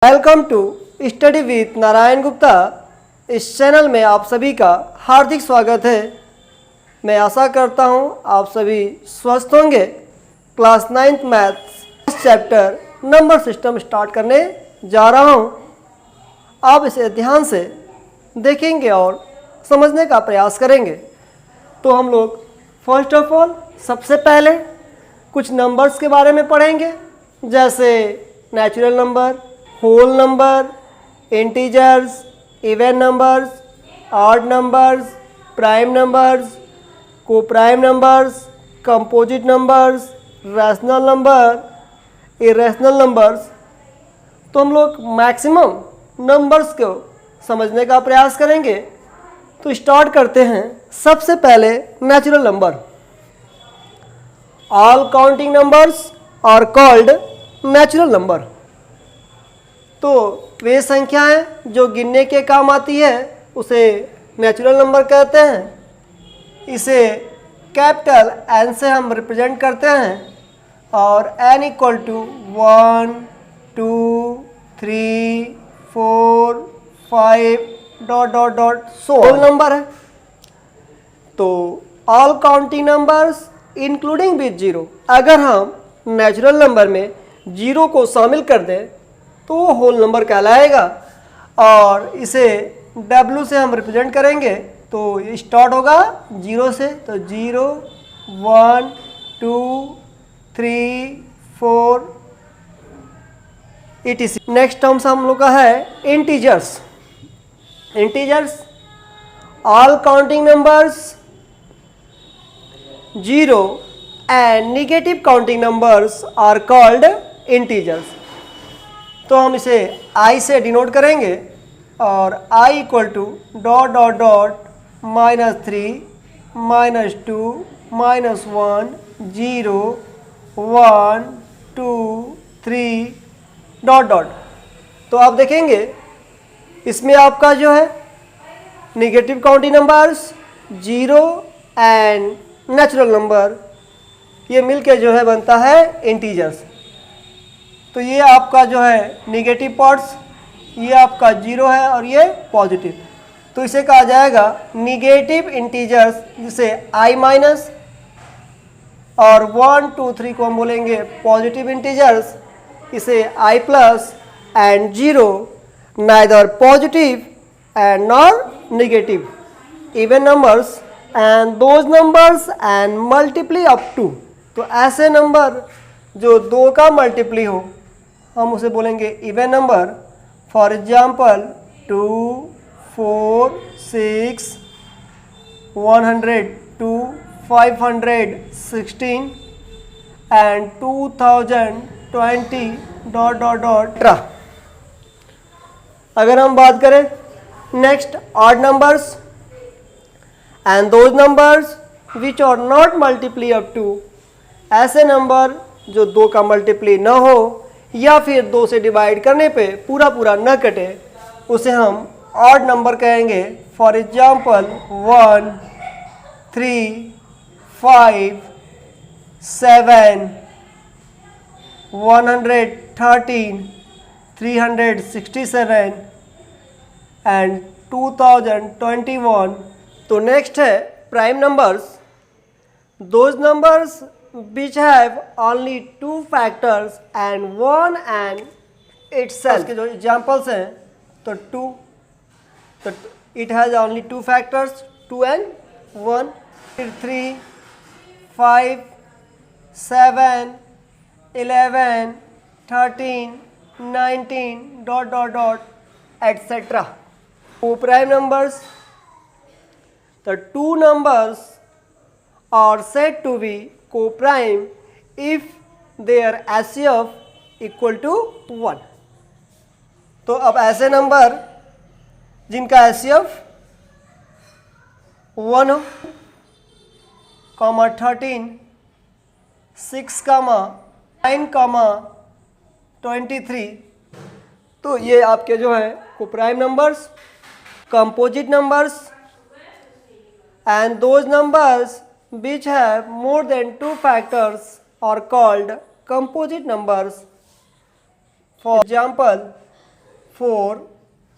Welcome to study with Narayan Gupta. इस channel में आप सभी का हार्दिक स्वागत है। मैं आशा करता हूं आप सभी स्वस्थ होंगे। Class 9th maths chapter number system start करने जा रहा हूं। आप इसे ध्यान से देखेंगे और समझने का प्रयास करेंगे। तो हम लोग फर्स्ट ऑफ ऑल सबसे पहले कुछ नंबर्स के बारे में पढ़ेंगे, जैसे natural number, whole number, integers, even numbers, odd numbers, prime numbers, coprime numbers, composite numbers, rational number, irrational numbers. तो हम लोग मैक्सिमम नंबर्स को समझने का प्रयास करेंगे। तो स्टार्ट करते हैं। सबसे पहले natural number. All counting numbers are called natural number. तो वे संख्याएं जो गिनने के काम आती है उसे नेचुरल नंबर कहते हैं। इसे कैपिटल एन से हम रिप्रेजेंट करते हैं और N equal to 1, 2, 3, 4, 5 dot dot dot so whole number है। तो all counting numbers including with zero, अगर हम नेचुरल नंबर में जीरो को शामिल कर दें तो वो होल नंबर कहलाएगा और इसे W से हम रिप्रेजेंट करेंगे। तो ये स्टार्ट होगा जीरो से, तो 0, 1, 2, 3, 4 etc। नेक्स्ट टर्म्स हम लोग का है integers. Integers all counting numbers zero and negative counting numbers are called integers. तो हम इसे I से डिनोट करेंगे और I equal to dot dot dot -3, -2, -1, 0, 1, 2, 3 dot dot. तो आप देखेंगे इसमें आपका जो है negative counting numbers, zero and natural number, ये मिलके जो है बनता है इंटीजर्स। तो ये आपका जो है नेगेटिव पार्ट्स, ये आपका जीरो है और ये पॉजिटिव। तो इसे कहा जाएगा नेगेटिव इंटीजर्स, जिसे I माइनस, और 1, 2, 3 को हम बोलेंगे पॉजिटिव इंटीजर्स, इसे I plus, and zero neither positive and nor negative. Even numbers and those numbers and multiple of two. तो ऐसे नंबर जो दो का मल्टीप्ली हो हम उसे बोलेंगे even number. For example 2, 4, 6, 102, 516 and 2020 dot dot dot. अगर हम बात करें next odd numbers and those numbers which are not multiple of two, ऐसे नंबर जो दो का मल्टीप्ली न हो या फिर दो से डिवाइड करने पे पूरा पूरा न कटे, उसे हम ऑड नंबर कहेंगे। For example 1, 3, 5, 7, 113, 367 and 2021। तो नेक्स्ट है prime numbers. Those numbers which have only two factors and one and itself। के जो एग्जाम्पल्स हैं तो 2, तो it has only two factors, 2 and 1, फिर 3, 5, 7, 11, 13, 19 डॉट डॉट डॉट एटसेट्रा। वो prime numbers, the two numbers are said to be co-prime if their HCF equal to 1। तो अब ऐसे नंबर जिनका HCF 1 हो, कॉमा 13, 6, 9, 23, तो ये आपके जो है co-prime numbers. Composite numbers and those numbers which have more than two factors are called composite numbers. For example 4,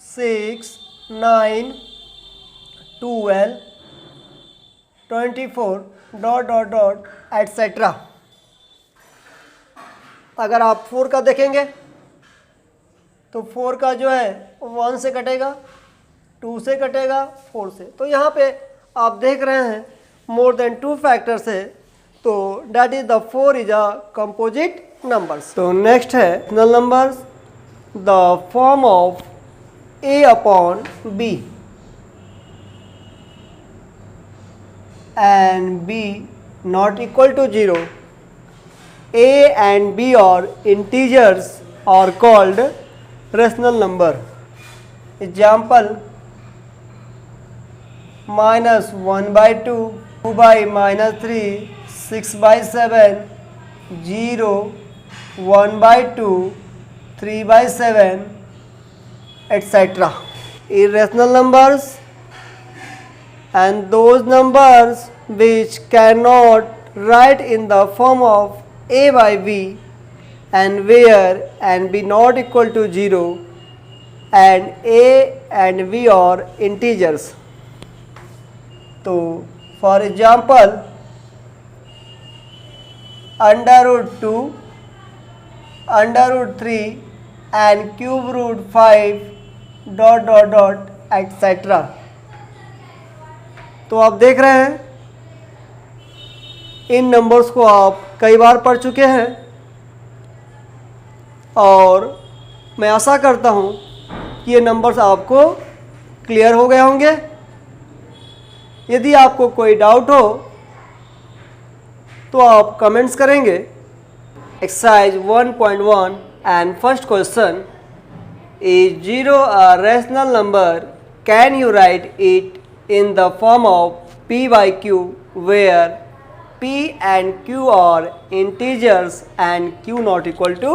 6, 9, 12, 24 dot dot dot etcetera. अगर आप 4 का देखेंगे तो 4 का जो है 1 से कटेगा, 2 से कटेगा, 4 से। तो यहाँ पे आप देख रहे हैं मोर देन 2 फैक्टर्स है, तो that is the 4 is a composite numbers. तो नेक्स्ट है rational numbers, the form of a upon b and b not equal to 0. a and b are integers are called rational number. Example, -1/2, 2/-3, 6/7, 0, 1/2, 3/7, etc. Irrational numbers and those numbers which cannot write in the form of a by b and where and b not equal to 0 and a and b are integers. तो for example, √2, √3 and cube root 5 dot dot dot etcetera. तो आप देख रहे हैं इन numbers को आप कई बार पढ़ चुके हैं और मैं आशा करता हूं कि ये नंबर्स आपको क्लियर हो गए होंगे। यदि आपको कोई डाउट हो तो आप कमेंट्स करेंगे। Exercise 1.1 and first question, is 0 a rational number? Can you write it in the form of p by q where p and q are integers and q not equal to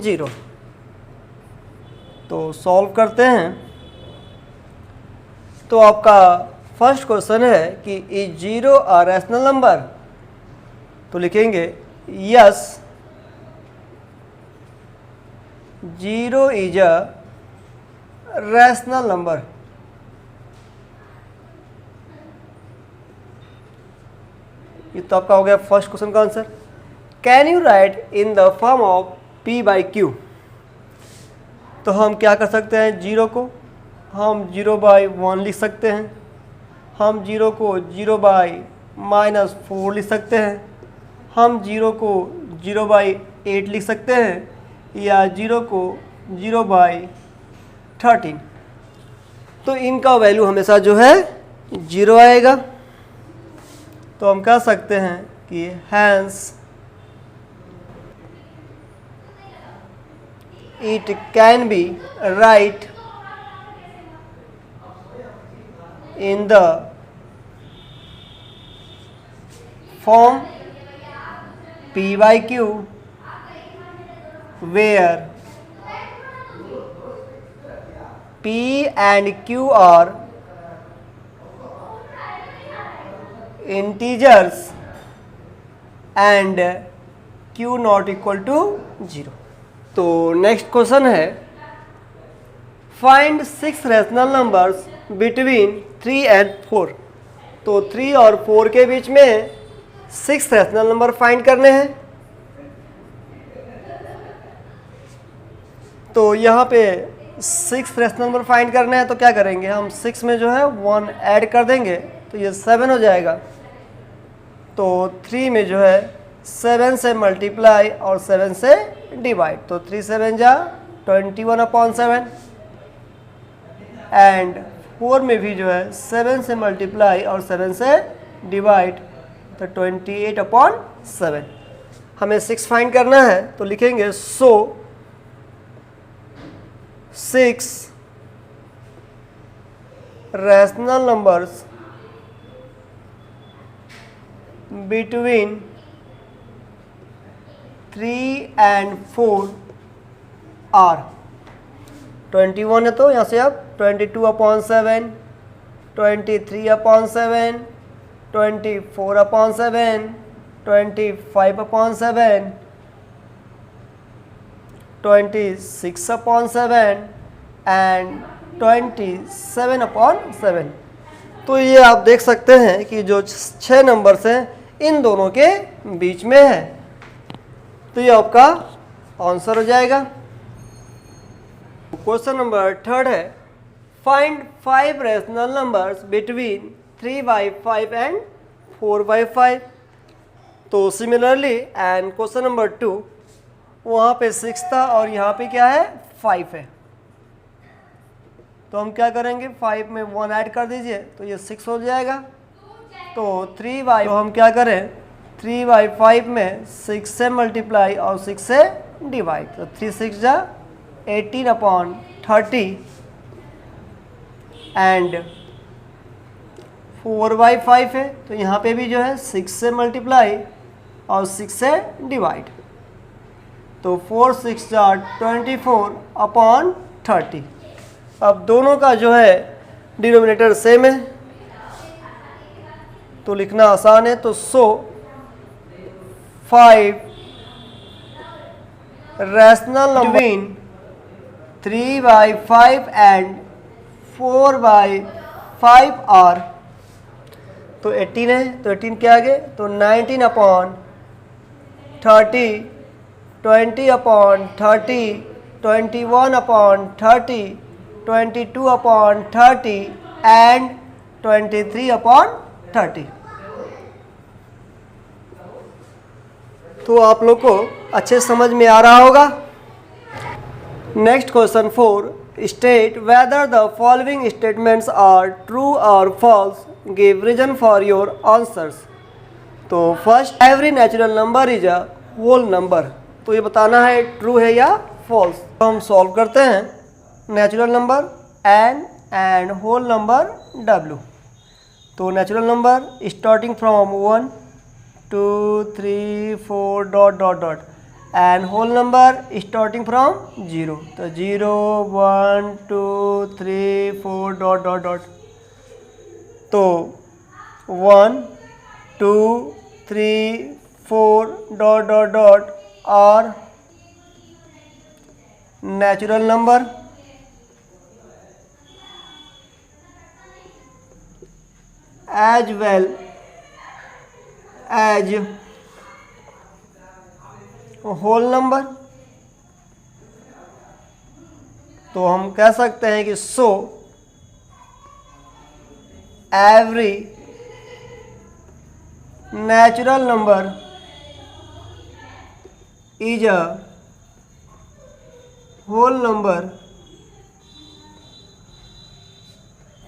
0? तो solve करते हैं। तो आपका first question है कि is 0 a rational number? तो लिखेंगे yes, 0 is a rational number. ये तो आपका हो गया फर्स्ट क्वेश्चन का answer. Can you right in the form of p by Q? तो हम क्या कर सकते हैं, 0 को हम 0/1 लिख सकते हैं, हम 0 को 0/-4 लिख सकते हैं, हम 0 को 0/8 लिख सकते हैं, या 0 को 0/13। तो इनका वैल्यू हमेशा जो है 0 आएगा। तो हम कह सकते हैं कि hence it can be write in the form p by q where p and q are integers and q not equal to 0. तो नेक्स्ट क्वेश्चन है, find 6 rational numbers between 3 and 4। तो 3 और 4 के बीच में 6 रैशनल नंबर फाइंड करने हैं। तो यहाँ पे 6 रैशनल नंबर फाइंड करने हैं, तो क्या करेंगे, हम 6 में जो है 1 ऐड कर देंगे तो ये 7 हो जाएगा। तो 3 में जो है 7 से मल्टीप्लाई और 7 से डिवाइड, तो 3 7 जा 21/7 एंड 4 में भी जो है 7 से मल्टीप्लाई और 7 से डिवाइड, तो 28/7। हमें 6 फाइंड करना है, तो लिखेंगे so 6 rational numbers between 3 and 4 are 21 है, तो यहाँ से आप 22/7, 23/7, 24/7, 25/7, 26/7, एंड 27/7। तो ये आप देख सकते हैं कि जो 6 नंबर्स हैं इन दोनों के बीच में है। तो ये आपका आंसर हो जाएगा। क्वेश्चन नंबर 3 है, find 5 rational numbers between 3/5 and 4/5। तो सिमिलरली एंड क्वेश्चन नंबर 2, वहाँ पे 6 था और यहाँ पे क्या है 5 है। तो हम क्या करेंगे, 5 में 1 ऐड कर दीजिए तो ये 6 हो जाएगा। तो 3/, तो हम क्या करें, 3/5 में 6 से मल्टीप्लाई और 6 से डिवाइड, तो 3 6 जा 18/30 एंड 4/5 है। तो यहाँ पे भी जो है 6 से मल्टीप्लाई और 6 से डिवाइड, तो 4 6 जा 24/30। अब दोनों का जो है डिनोमिनेटर सेम है तो लिखना आसान है। तो 5 rational number between 3/5 and 4/5 are, तो 18 है, तो 18 के आगे तो 19/30, 20/30, 21/30, 22/30 एंड 23/30। तो आप लोग को अच्छे समझ में आ रहा होगा। Next question 4, state whether the following statements are true और false, give reason for your answers. तो first, every natural number is a whole number, तो ये बताना है ट्रू है या फॉल्स। तो हम सॉल्व करते हैं, natural number n and whole number w। तो natural number starting from 1 2 3 4 dot dot dot and whole number starting from 0, तो 0 1 2 3 4 डॉट डॉट डॉट। तो 1 2 3 4 डॉट डॉट डॉट और natural number as well as whole number. तो हम कह सकते हैं कि so every natural number is a whole number.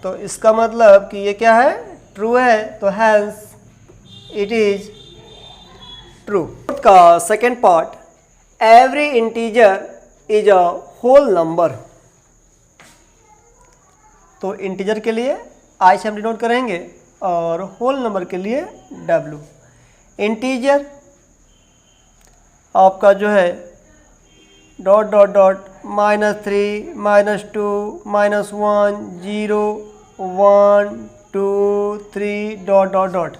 तो इसका मतलब कि ये क्या है, ट्रू है, तो हैंस इट इज ट्रू। का second part, every integer is a whole number. तो इंटीजर के लिए आई से हम डिनोट करेंगे और होल नंबर के लिए डब्ल्यू। इंटीजर आपका जो है dot dot dot -3 -2 -1 0 1 2 3 dot dot dot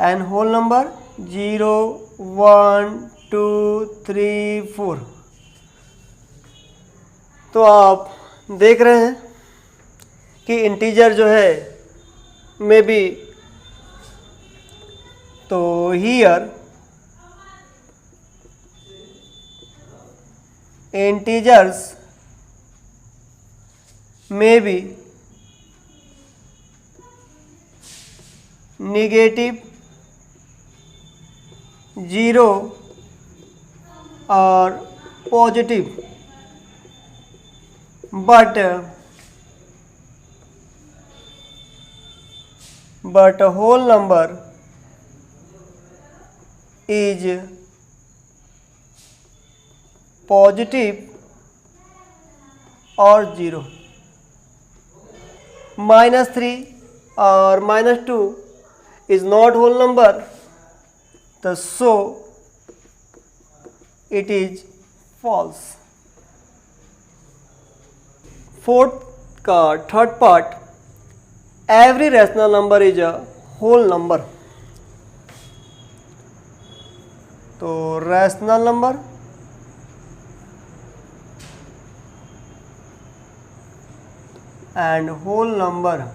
and whole number 0 1 2 3 4। तो आप देख रहे हैं कि इंटीजर जो है मे बी, तो here integers may be negative 0 or positive, but a whole number is positive और 0। -3 और -2 इज नॉट होल नंबर, तो so it is false. Fourth का third part, every rational number is a whole number. तो rational number and whole number.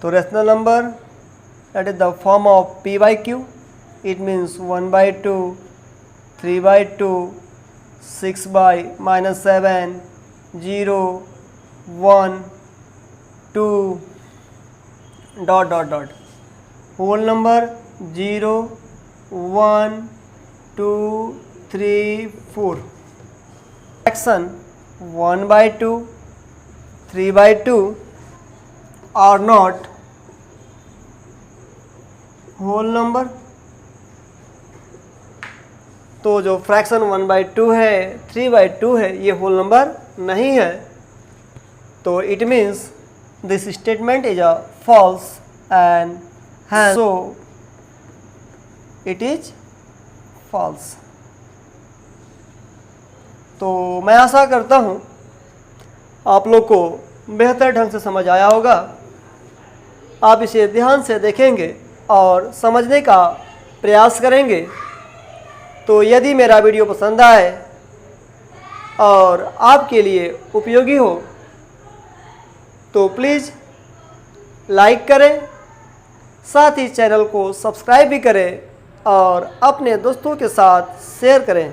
तो rational number, that is the form of p by q. It means 1 by 2, 3 by 2, 6 by -7, 0, 1, 2, dot dot dot. Whole number 0, 1, 2, 3, 4. Fraction 1 by 2, 3 by 2 are not whole number. तो जो fraction 1 by 2 है, 3 by 2 है, ये whole number नहीं है. तो it means this statement is a false and so it is false. तो मैं आशा करता हूँ आप लोग को बेहतर ढंग से समझ आया होगा. आप इसे ध्यान से देखेंगे और समझने का प्रयास करेंगे. तो यदि मेरा वीडियो पसंद आए और आपके लिए उपयोगी हो तो प्लीज़ लाइक करें, साथ ही चैनल को सब्सक्राइब भी करें और अपने दोस्तों के साथ शेयर करें.